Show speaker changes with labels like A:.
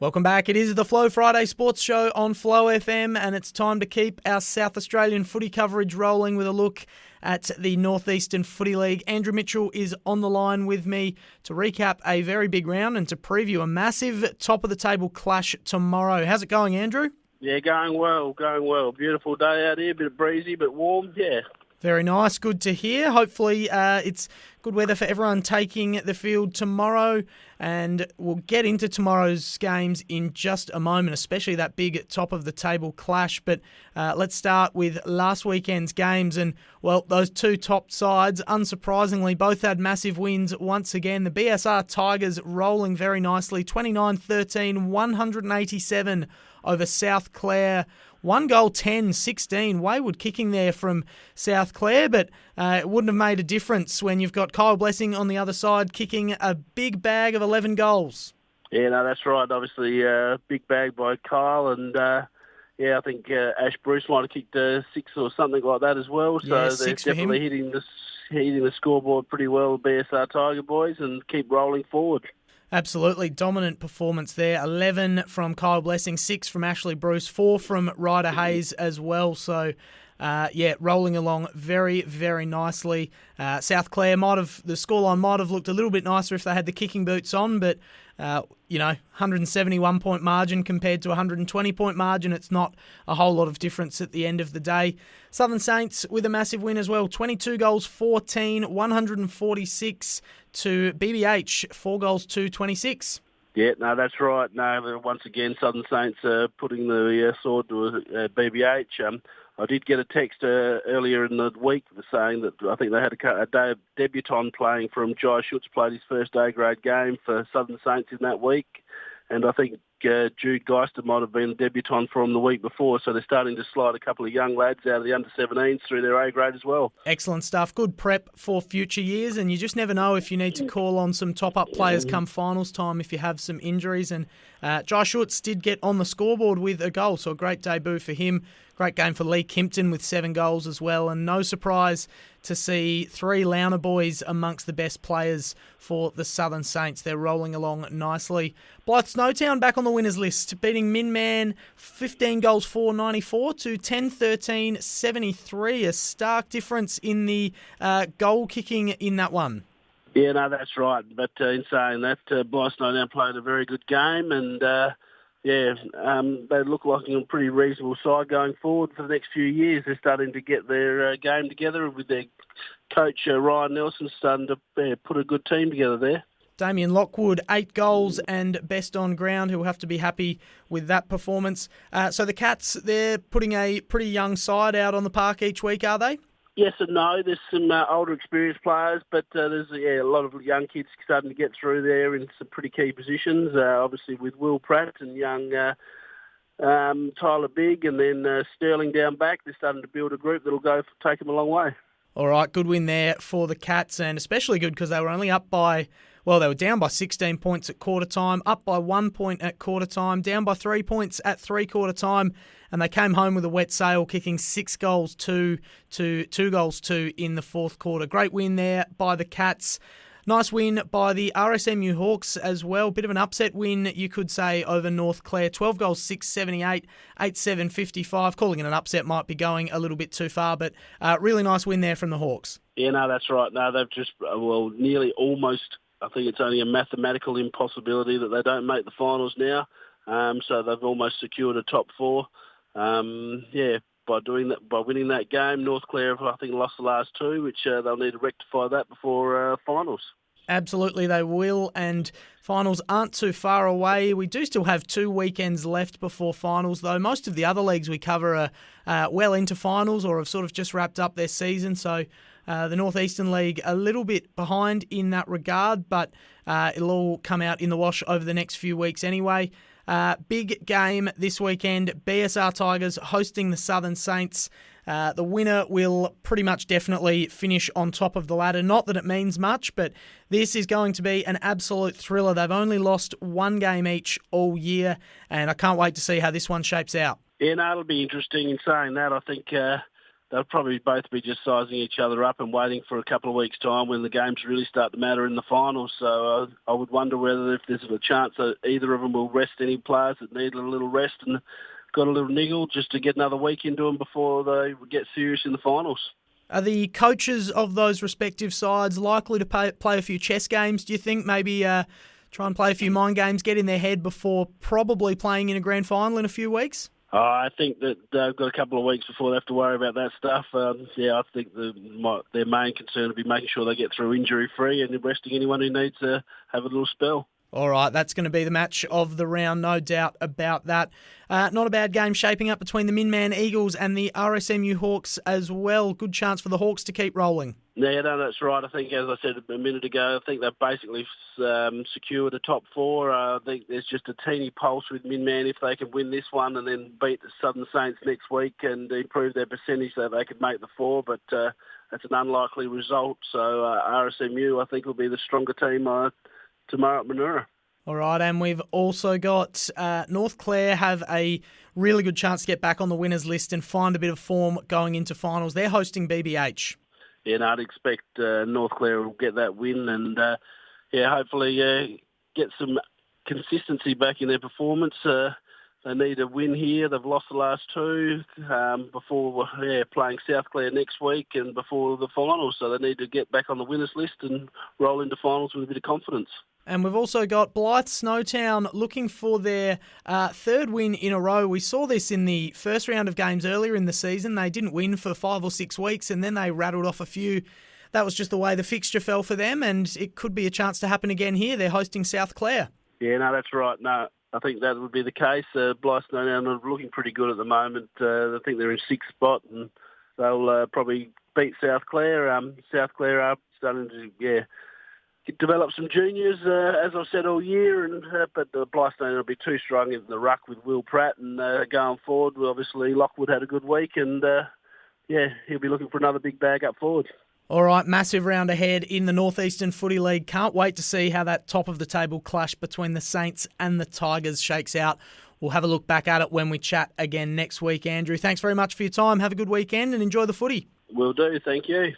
A: Welcome back. It is the Flow Friday Sports Show on Flow FM, and it's time to keep our South Australian footy coverage rolling with a look at the North Eastern Footy League. Andrew Mitchell is on the line with me to recap a very big round and to preview a massive top-of-the-table clash tomorrow. How's it going, Andrew?
B: Yeah, going well. Beautiful day out here, a bit breezy, but warm, yeah.
A: Very nice. Good to hear. Hopefully it's good weather for everyone taking the field tomorrow, and we'll get into tomorrow's games in just a moment, especially that big top-of-the-table clash. But let's start with last weekend's games. And, well, those two top sides, unsurprisingly, both had massive wins once again. The BSR Tigers rolling very nicely, 29-13, 187 over South Clare. 1 goal, 10-16. Wayward kicking there from South Clare, but it wouldn't have made a difference when you've got Kyle Blessing on the other side kicking a big bag of 11 goals.
B: Yeah, no, that's right. Obviously, big bag by Kyle, and I think Ash Bruce might have kicked 6 or something like that as well. So
A: yeah,
B: they're definitely hitting the scoreboard pretty well, the BSR Tiger boys, and keep rolling forward.
A: Absolutely dominant performance there. 11 from Kyle Blessing, 6 from Ashley Bruce, 4 from Ryder Hayes as well. So, rolling along very, very nicely. South Clare the scoreline might have looked a little bit nicer if they had the kicking boots on, but 171-point margin compared to 120-point margin. It's not a whole lot of difference at the end of the day. Southern Saints with a massive win as well. 22 goals, 14, 146 to BBH, 4 goals to 26.
B: Yeah, no, that's right. No, once again, Southern Saints putting the sword to BBH. I did get a text earlier in the week saying that I think they had a debutant playing from Jai Schutz, played his first A-grade game for Southern Saints in that week. And I think Jude Geister might have been a debutant from the week before, so they're starting to slide a couple of young lads out of the under-17s through their A-grade as well.
A: Excellent stuff. Good prep for future years, and you just never know if you need to call on some top-up players come finals time if you have some injuries. And Jai Schutz did get on the scoreboard with a goal, so a great debut for him. Great game for Lee Kimpton with 7 goals as well, and no surprise to see 3 Launer boys amongst the best players for the Southern Saints. They're rolling along nicely. Blythe Snowtown back on the winners list, beating Minman 15 goals 494 to 10-13 73. A stark difference in the goal kicking in that one.
B: Yeah, no, that's right. But in saying that, Blythe Snowtown played a very good game, and they look like a pretty reasonable side going forward for the next few years. They're starting to get their game together with their coach, Ryan Nelson, starting to put a good team together there.
A: Damien Lockwood, 8 goals and best on ground. He'll have to be happy with that performance. So the Cats, they're putting a pretty young side out on the park each week, are they?
B: Yes and no. There's some older experienced players, but there's a lot of young kids starting to get through there in some pretty key positions, obviously with Will Pratt and young Tyler Bigg, and then Sterling down back. They're starting to build a group that'll take them a long way.
A: All right, good win there for the Cats, and especially good because they were only up by... Well, they were down by 16 points at quarter time, up by 1 point at quarter time, down by 3 points at three-quarter time, and they came home with a wet sail, kicking 6 goals to 2 goals to in the fourth quarter. Great win there by the Cats. Nice win by the RSMU Hawks as well. Bit of an upset win, you could say, over North Clare. 12 goals, 678, 8-7-55. Calling it an upset might be going a little bit too far, but really nice win there from the Hawks.
B: Yeah, no, that's right. No, they've just, nearly almost... I think it's only a mathematical impossibility that they don't make the finals now. So they've almost secured a top 4. By doing that, by winning that game. North Clare, I think, lost the last 2, which they'll need to rectify that before finals.
A: Absolutely, they will, and finals aren't too far away. We do still have 2 weekends left before finals, though. Most of the other leagues we cover are well into finals or have sort of just wrapped up their season, so the North Eastern League a little bit behind in that regard, but it'll all come out in the wash over the next few weeks anyway. Big game this weekend, BSR Tigers hosting the Southern Saints. The winner will pretty much definitely finish on top of the ladder. Not that it means much, but this is going to be an absolute thriller. They've only lost 1 game each all year, and I can't wait to see how this one shapes out.
B: Yeah, no, it'll be interesting. In saying that, I think they'll probably both be just sizing each other up and waiting for a couple of weeks' time when the games really start to matter in the finals. So I would wonder whether if there's a chance that either of them will rest any players that need a little rest and got a little niggle just to get another week into them before they get serious in the finals.
A: Are the coaches of those respective sides likely to play a few chess games, do you think? Maybe try and play a few mind games, get in their head before probably playing in a grand final in a few weeks?
B: I think that they've got a couple of weeks before they have to worry about that stuff. I think their main concern will be making sure they get through injury-free and resting anyone who needs to have a little spell.
A: All right, that's going to be the match of the round, no doubt about that. Not a bad game shaping up between the Minman Eagles and the RSMU Hawks as well. Good chance for the Hawks to keep rolling.
B: Yeah, no, that's right. I think, as I said a minute ago, I think they've basically secured the top four. I think there's just a teeny pulse with Minman if they can win this one and then beat the Southern Saints next week and improve their percentage so they could make the four, but that's an unlikely result. So RSMU, I think, will be the stronger team tomorrow at Manoora.
A: All right, and we've also got North Clare have a really good chance to get back on the winners list and find a bit of form going into finals. They're hosting BBH.
B: Yeah, and I'd expect North Clare will get that win and, hopefully get some consistency back in their performance. They need a win here. They've lost the last two before playing South Clare next week and before the finals. So they need to get back on the winners list and roll into finals with a bit of confidence.
A: And we've also got Blythe Snowtown looking for their third win in a row. We saw this in the first round of games earlier in the season. They didn't win for 5 or 6 weeks and then they rattled off a few. That was just the way the fixture fell for them, and it could be a chance to happen again here. They're hosting South Clare. Yeah,
B: no, that's right. No, I think that would be the case. Blythe Snowtown are looking pretty good at the moment. I think they're in 6th spot and they'll probably beat South Clare. South Clare are starting to, develop some juniors, as I've said all year, but Blythe Snowtown will be too strong in the ruck with Will Pratt, and going forward, obviously Lockwood had a good week, and he'll be looking for another big bag up forward.
A: All right, massive round ahead in the North Eastern Footy League. Can't wait to see how that top of the table clash between the Saints and the Tigers shakes out. We'll have a look back at it when we chat again next week, Andrew. Thanks very much for your time. Have a good weekend and enjoy the footy.
B: Will do. Thank you.